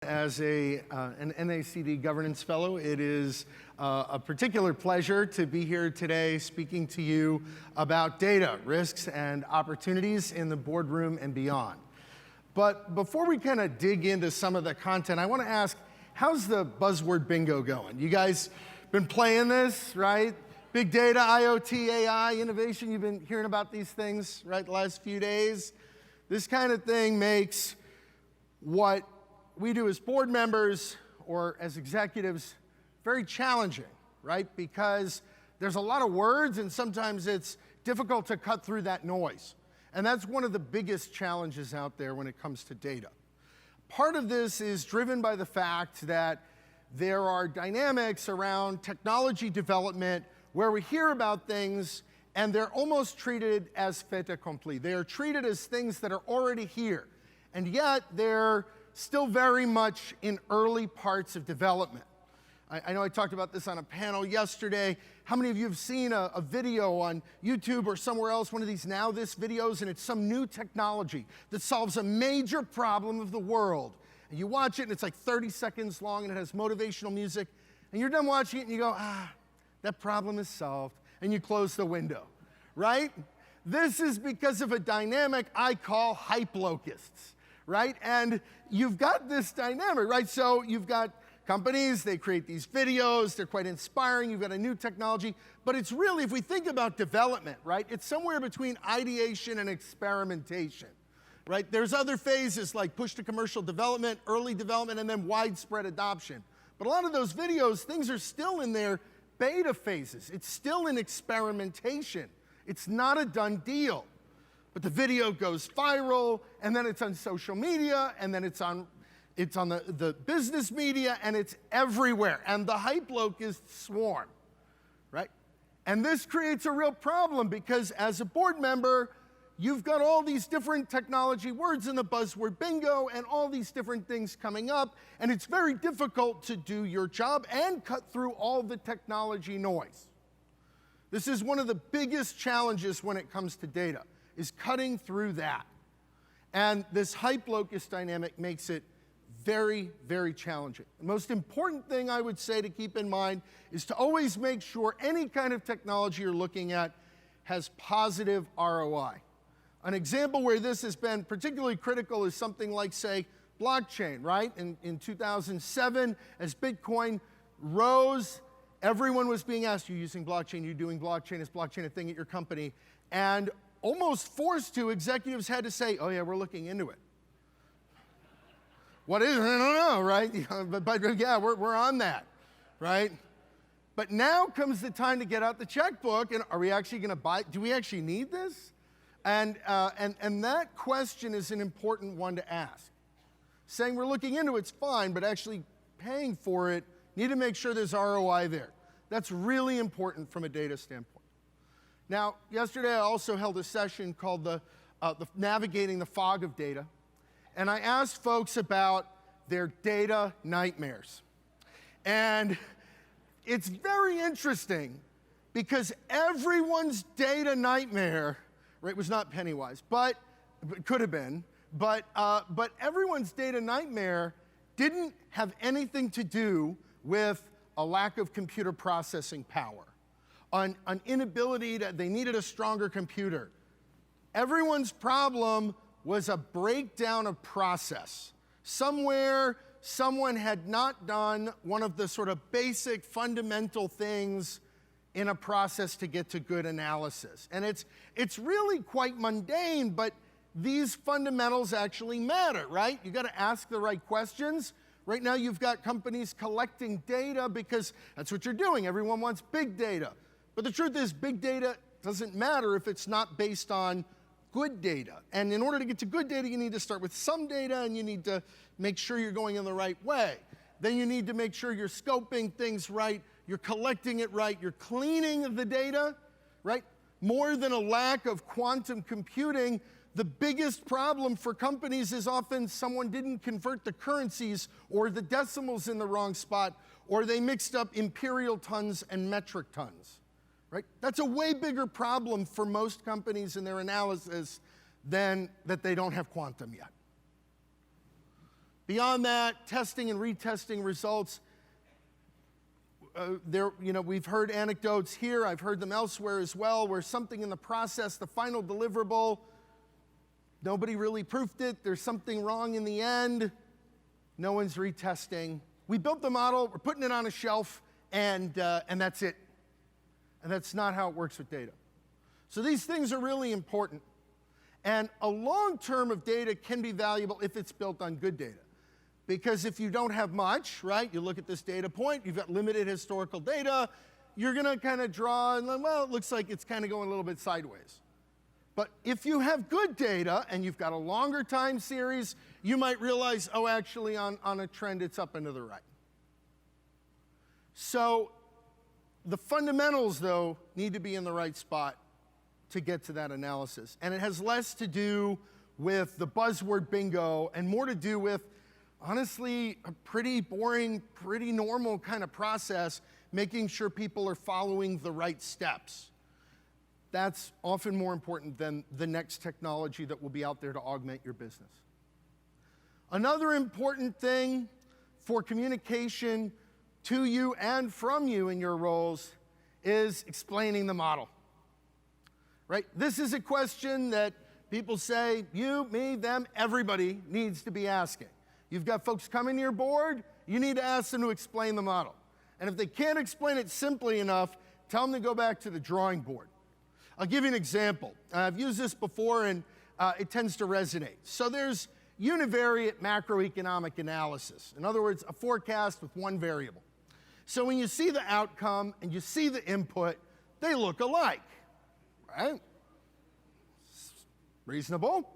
As an NACD governance fellow, it is a particular pleasure to be here today speaking to you about data, risks, and opportunities in the boardroom and beyond. But before we kind of dig into some of the content, I want to ask, how's the buzzword bingo going? You guys been playing this, right? Big data, IoT, AI, innovation, you've been hearing about these things, right, the last few days. This kind of thing makes what we do as board members or as executives very challenging, right? Because there's a lot of words and sometimes it's difficult to cut through that noise. And that's one of the biggest challenges out there when it comes to data. Part of this is driven by the fact that there are dynamics around technology development where we hear about things and they're almost treated as fait accompli. They are treated as things that are already here. And yet they're still very much in early parts of development. I know I talked about this on a panel yesterday. How many of you have seen a video on YouTube or somewhere else, one of these Now This videos, and it's some new technology that solves a major problem of the world? And you watch it, and it's like 30 seconds long, and it has motivational music, and you're done watching it, and you go, that problem is solved, and you close the window, right? This is because of a dynamic I call hype locusts. Right? And you've got this dynamic, right? So you've got companies, they create these videos, they're quite inspiring, you've got a new technology, but it's really, if we think about development, right, it's somewhere between ideation and experimentation, right? There's other phases like push to commercial development, early development, and then widespread adoption. But a lot of those videos, things are still in their beta phases. It's still in experimentation. It's not a done deal. But the video goes viral, and then it's on social media, and then it's on the business media, and it's everywhere. And the hype locusts swarm, right? And this creates a real problem because as a board member, you've got all these different technology words in the buzzword bingo and all these different things coming up, and it's very difficult to do your job and cut through all the technology noise. This is one of the biggest challenges when it comes to data, is cutting through that. And this hype locust dynamic makes it very, very challenging. The most important thing I would say to keep in mind is to always make sure any kind of technology you're looking at has positive ROI. An example where this has been particularly critical is something like, say, blockchain, right? In 2007, as Bitcoin rose, everyone was being asked, are you using blockchain? Are you doing blockchain? Is blockchain a thing at your company? And almost forced to, executives had to say, oh yeah, we're looking into it. What is it? I don't know, right? But yeah, we're on that, right? But now comes the time to get out the checkbook, and are we actually going to buy, do we actually need this? And that question is an important one to ask. Saying we're looking into it's fine, but actually paying for it, need to make sure there's ROI there. That's really important from a data standpoint. Now, yesterday I also held a session called the Navigating the Fog of Data, and I asked folks about their data nightmares. And it's very interesting because everyone's data nightmare, right, was not penny-wise, but it could have been, but everyone's data nightmare didn't have anything to do with a lack of computer processing power. On inability they needed a stronger computer. Everyone's problem was a breakdown of process. Somewhere, someone had not done one of the sort of basic fundamental things in a process to get to good analysis. And it's really quite mundane, but these fundamentals actually matter, right? You got to ask the right questions. Right now, you've got companies collecting data because that's what you're doing. Everyone wants big data. But the truth is, big data doesn't matter if it's not based on good data. And in order to get to good data, you need to start with some data, and you need to make sure you're going in the right way. Then you need to make sure you're scoping things right, you're collecting it right, you're cleaning the data, right? More than a lack of quantum computing, the biggest problem for companies is often someone didn't convert the currencies or the decimals in the wrong spot, or they mixed up imperial tons and metric tons. Right? That's a way bigger problem for most companies in their analysis than that they don't have quantum yet. Beyond that, testing and retesting results. We've heard anecdotes here, I've heard them elsewhere as well, where something in the process, the final deliverable, nobody really proofed it, there's something wrong in the end, no one's retesting. We built the model, we're putting it on a shelf, and that's it. And that's not how it works with data. So these things are really important. And a long term of data can be valuable if it's built on good data. Because if you don't have much, right, you look at this data point, you've got limited historical data, you're going to kind of draw, and well, it looks like it's kind of going a little bit sideways. But if you have good data and you've got a longer time series, you might realize, oh, actually on a trend, it's up and to the right. So the fundamentals, though, need to be in the right spot to get to that analysis. And it has less to do with the buzzword bingo and more to do with, honestly, a pretty boring, pretty normal kind of process, making sure people are following the right steps. That's often more important than the next technology that will be out there to augment your business. Another important thing for communication to you and from you in your roles is explaining the model. Right? This is a question that people say, you, me, them, everybody needs to be asking. You've got folks coming to your board, you need to ask them to explain the model. And if they can't explain it simply enough, tell them to go back to the drawing board. I'll give you an example. I've used this before, and it tends to resonate. So there's univariate macroeconomic analysis. In other words, a forecast with one variable. So when you see the outcome and you see the input, they look alike, right? Reasonable.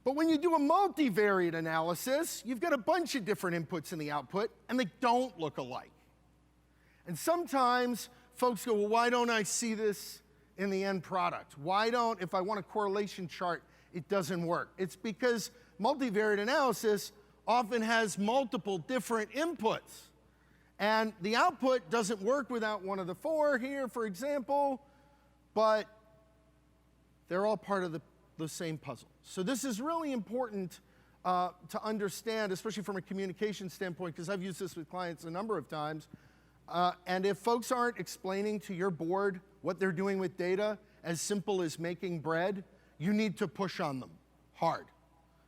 But when you do a multivariate analysis, you've got a bunch of different inputs in the output, and they don't look alike. And sometimes folks go, well, why don't I see this in the end product? Why don't, if I want a correlation chart, it doesn't work? It's because multivariate analysis often has multiple different inputs. And the output doesn't work without one of the four here, for example, but they're all part of the same puzzle. So this is really important to understand, especially from a communication standpoint, because I've used this with clients a number of times. And if folks aren't explaining to your board what they're doing with data, as simple as making bread, you need to push on them hard.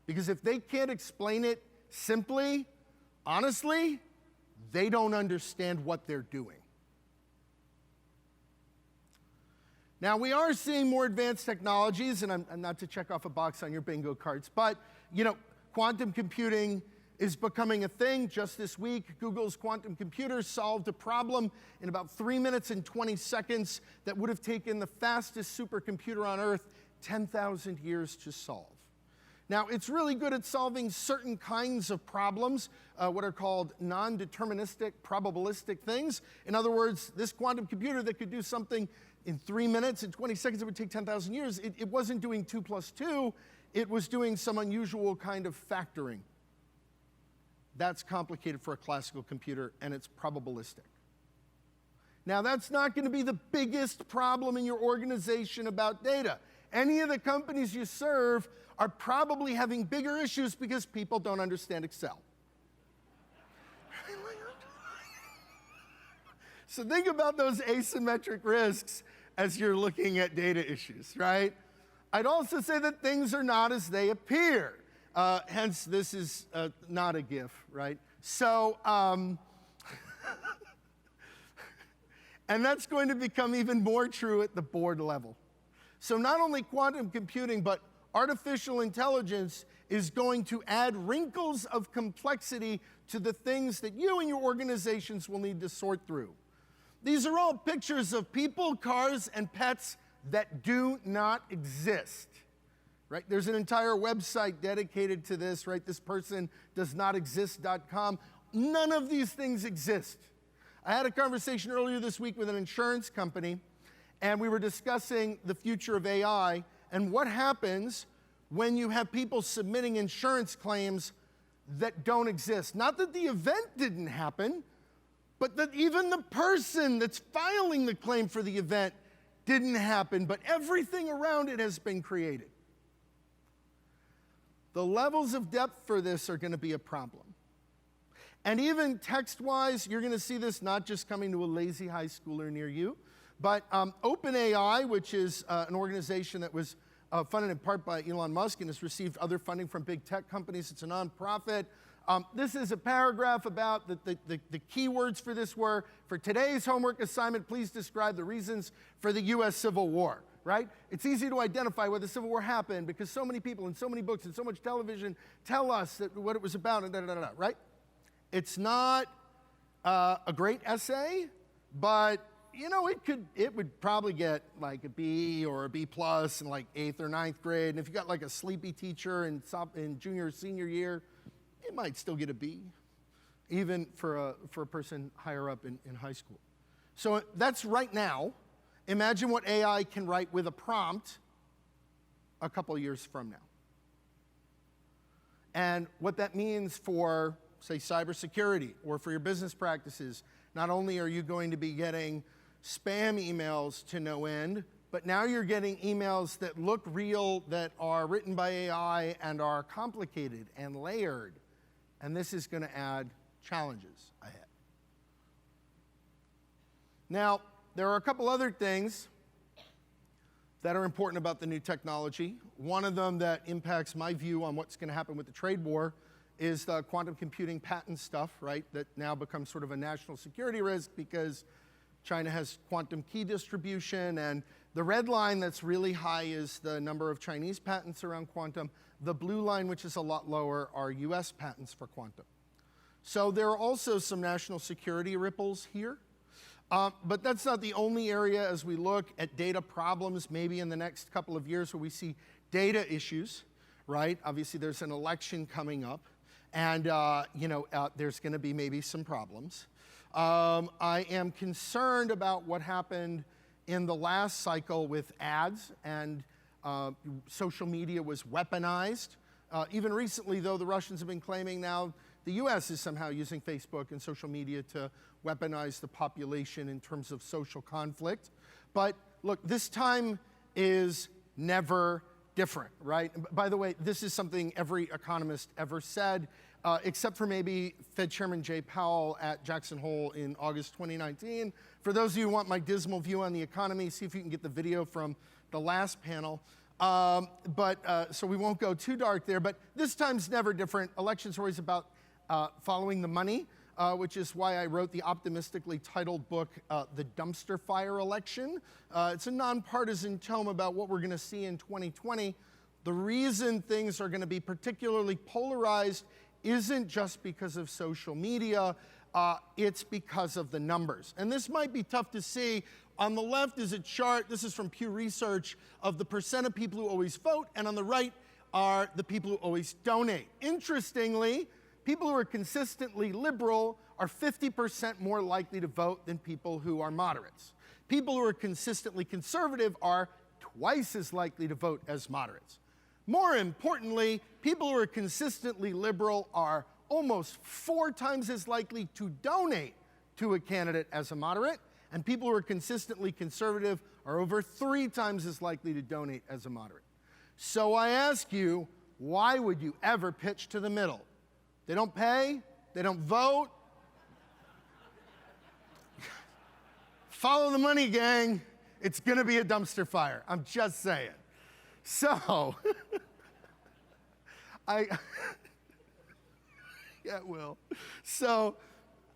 Because if they can't explain it simply, honestly, they don't understand what they're doing. Now, we are seeing more advanced technologies, and I'm not to check off a box on your bingo cards, but, quantum computing is becoming a thing. Just this week, Google's quantum computer solved a problem in about 3 minutes and 20 seconds that would have taken the fastest supercomputer on Earth 10,000 years to solve. Now, it's really good at solving certain kinds of problems, what are called non-deterministic, probabilistic things. In other words, this quantum computer that could do something in 3 minutes and 20 seconds, it would take 10,000 years. It wasn't doing 2 plus 2, it was doing some unusual kind of factoring. That's complicated for a classical computer, and it's probabilistic. Now, that's not going to be the biggest problem in your organization about data. Any of the companies you serve are probably having bigger issues because people don't understand Excel. So think about those asymmetric risks as you're looking at data issues, right? I'd also say that things are not as they appear. Hence, this is not a GIF, right? So, and that's going to become even more true at the board level. So not only quantum computing, but artificial intelligence is going to add wrinkles of complexity to the things that you and your organizations will need to sort through. These are all pictures of people, cars, and pets that do not exist. Right? There's an entire website dedicated to this, right? This person does not exist.com. None of these things exist. I had a conversation earlier this week with an insurance company, and we were discussing the future of AI and what happens when you have people submitting insurance claims that don't exist. Not that the event didn't happen, but that even the person that's filing the claim for the event didn't happen, but everything around it has been created. the levels of depth for this are going to be a problem. And even text-wise, you're going to see this not just coming to a lazy high schooler near you, but OpenAI, which is an organization that was funded in part by Elon Musk and has received other funding from big tech companies. It's a nonprofit. This is a paragraph about the keywords for this were, for today's homework assignment, please describe the reasons for the U.S. Civil War, right? It's easy to identify where the Civil War happened because so many people and so many books and so much television tell us that what it was about, and right? It's not a great essay, but you know, it would probably get like a B or a B plus in like 8th or 9th grade. And if you got like a sleepy teacher in junior or senior year, it might still get a B, even for a person higher up in high school. So that's right now. Imagine what AI can write with a prompt a couple years from now. And what that means for, say, cybersecurity or for your business practices. Not only are you going to be getting spam emails to no end, but now you're getting emails that look real, that are written by AI and are complicated and layered. And this is going to add challenges ahead. Now, there are a couple other things that are important about the new technology. One of them that impacts my view on what's going to happen with the trade war is the quantum computing patent stuff, right, that now becomes sort of a national security risk because China has quantum key distribution, and the red line that's really high is the number of Chinese patents around quantum. The blue line, which is a lot lower, are US patents for quantum. So there are also some national security ripples here. But that's not the only area as we look at data problems maybe in the next couple of years where we see data issues, right? Obviously, there's an election coming up, and there's going to be maybe some problems. I am concerned about what happened in the last cycle with ads, and social media was weaponized. Even recently, though, the Russians have been claiming now the US is somehow using Facebook and social media to weaponize the population in terms of social conflict. But look, this time is never different, right? By the way, this is something every economist ever said, except for maybe Fed Chairman Jay Powell at Jackson Hole in August 2019. For those of you who want my dismal view on the economy, see if you can get the video from the last panel. So we won't go too dark there, but this time's never different. Elections are always about following the money, which is why I wrote the optimistically titled book, The Dumpster Fire Election. It's a nonpartisan tome about what we're going to see in 2020. The reason things are going to be particularly polarized isn't just because of social media, it's because of the numbers. And this might be tough to see. On the left is a chart, this is from Pew Research, of the percent of people who always vote, and on the right are the people who always donate. Interestingly, people who are consistently liberal are 50% more likely to vote than people who are moderates. People who are consistently conservative are twice as likely to vote as moderates. More importantly, people who are consistently liberal are almost 4 times as likely to donate to a candidate as a moderate, and people who are consistently conservative are over 3 times as likely to donate as a moderate. So I ask you, why would you ever pitch to the middle? They don't pay, they don't vote. Follow the money, gang. It's going to be a dumpster fire. I'm just saying. So, yeah, it will. So,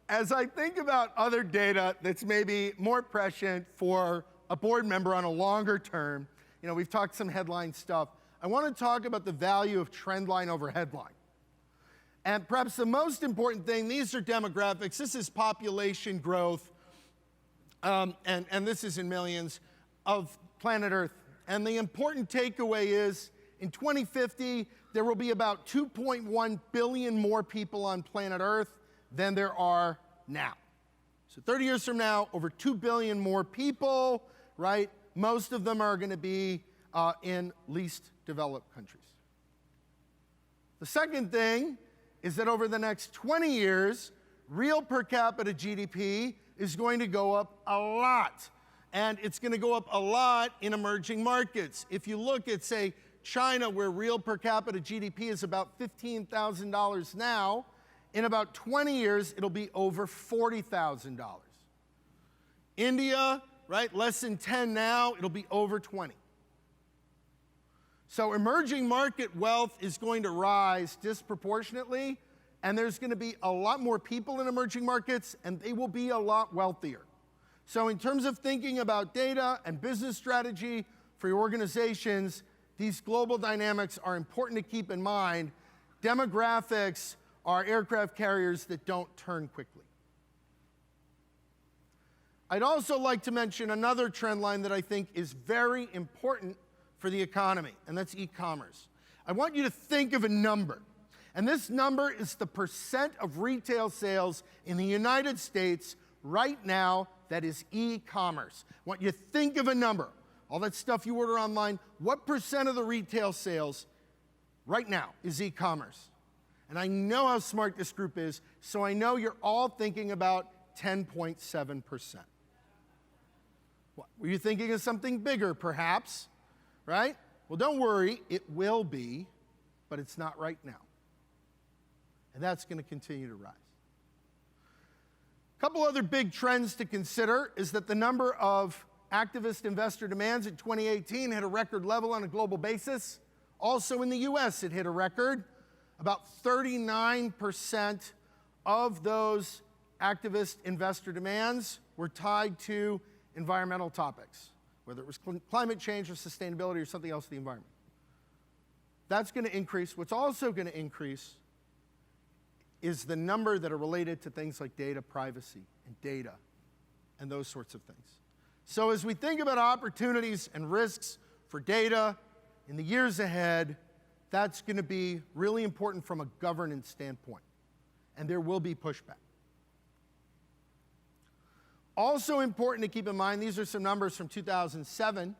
as I think about other data that's maybe more prescient for a board member on a longer term, you know, we've talked some headline stuff. I want to talk about the value of trend line over headline. And perhaps the most important thing, these are demographics. This is population growth, and this is in millions, of planet Earth. And the important takeaway is, in 2050, there will be about 2.1 billion more people on planet Earth than there are now. So 30 years from now, over 2 billion more people, right? Most of them are going to be in least developed countries. The second thing is that over the next 20 years, real per capita GDP is going to go up a lot. And it's going to go up a lot in emerging markets. If you look at, say, China, where real per capita GDP is about $15,000 now, in about 20 years, it'll be over $40,000. India, right, less than 10 now, it'll be over 20. So emerging market wealth is going to rise disproportionately, and there's going to be a lot more people in emerging markets, and they will be a lot wealthier. So in terms of thinking about data and business strategy for your organizations, these global dynamics are important to keep in mind. Demographics are aircraft carriers that don't turn quickly. I'd also like to mention another trend line that I think is very important for the economy, and that's e-commerce. I want you to think of a number, and this number is the percent of retail sales in the United States right now that is e-commerce. I want you to think of a number. All that stuff you order online, what percent of the retail sales right now is e-commerce? And I know how smart this group is, so I know you're all thinking about 10.7%. What, were you thinking of something bigger, perhaps? Right? Well, don't worry, it will be, but it's not right now. And that's going to continue to rise. A couple other big trends to consider is that the number of activist investor demands in 2018 hit a record level on a global basis. Also in the US, it hit a record. About 39% of those activist investor demands were tied to environmental topics, whether it was climate change or sustainability or something else in the environment. That's going to increase. What's also going to increase is the number that are related to things like data privacy and data and those sorts of things. So as we think about opportunities and risks for data in the years ahead, that's going to be really important from a governance standpoint, and there will be pushback. Also important to keep in mind, these are some numbers from 2007,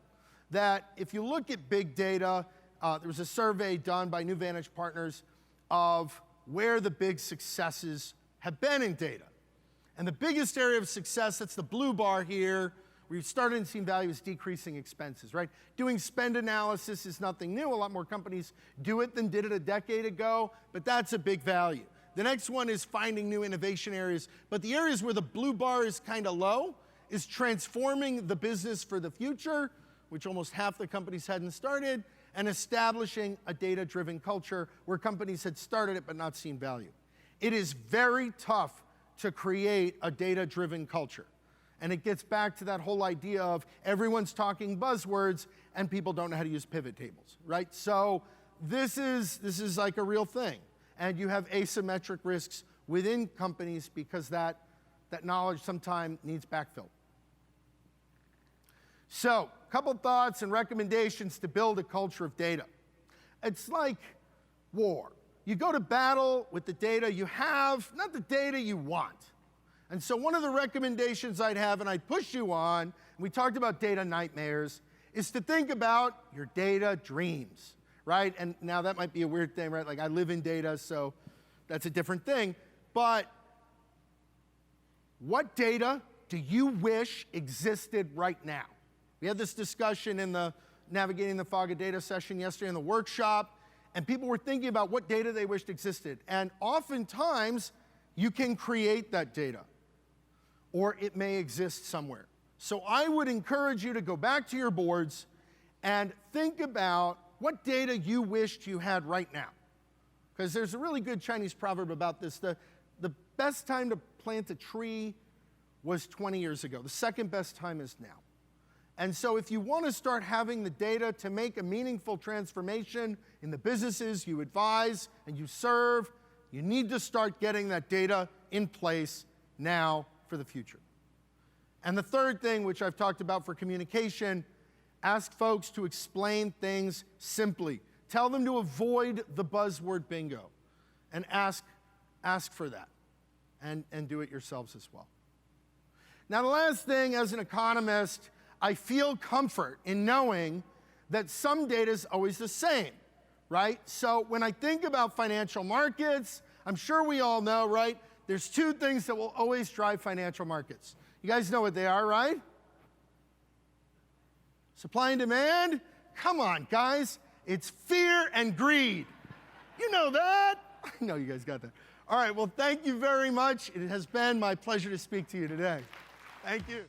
that if you look at big data, there was a survey done by New Vantage Partners of where the big successes have been in data. And the biggest area of success, that's the blue bar here, where you've started to see value is decreasing expenses, right? Doing spend analysis is nothing new. A lot more companies do it than did it a decade ago, but that's a big value. The next one is finding new innovation areas, but the areas where the blue bar is kind of low is transforming the business for the future, which almost half the companies hadn't started, and establishing a data-driven culture where companies had started it but not seen value. It is very tough to create a data-driven culture. And it gets back to that whole idea of everyone's talking buzzwords and people don't know how to use pivot tables, right? So this is like a real thing. And you have asymmetric risks within companies because that knowledge sometimes needs backfill. So, a couple thoughts and recommendations to build a culture of data. It's like war. You go to battle with the data you have, not the data you want. And so one of the recommendations I'd have, and I'd push you on, and we talked about data nightmares, is to think about your data dreams, right? And now that might be a weird thing, right? Like I live in data, so that's a different thing. But what data do you wish existed right now? We had this discussion in the Navigating the Fog of Data session yesterday in the workshop, and people were thinking about what data they wished existed. And oftentimes, you can create that data, or it may exist somewhere. So I would encourage you to go back to your boards and think about what data you wished you had right now. Because there's a really good Chinese proverb about this. The best time to plant a tree was 20 years ago. The second best time is now. And so if you want to start having the data to make a meaningful transformation in the businesses you advise and you serve, you need to start getting that data in place now for the future. And the third thing, which I've talked about for communication, ask folks to explain things simply. Tell them to avoid the buzzword bingo and ask for that and do it yourselves as well. Now, the last thing, as an economist, I feel comfort in knowing that some data is always the same, right? So when I think about financial markets, I'm sure we all know, right? There's two things that will always drive financial markets. You guys know what they are, right? Supply and demand? Come on, guys. It's fear and greed. You know that. I know you guys got that. All right, well, thank you very much. It has been my pleasure to speak to you today. Thank you.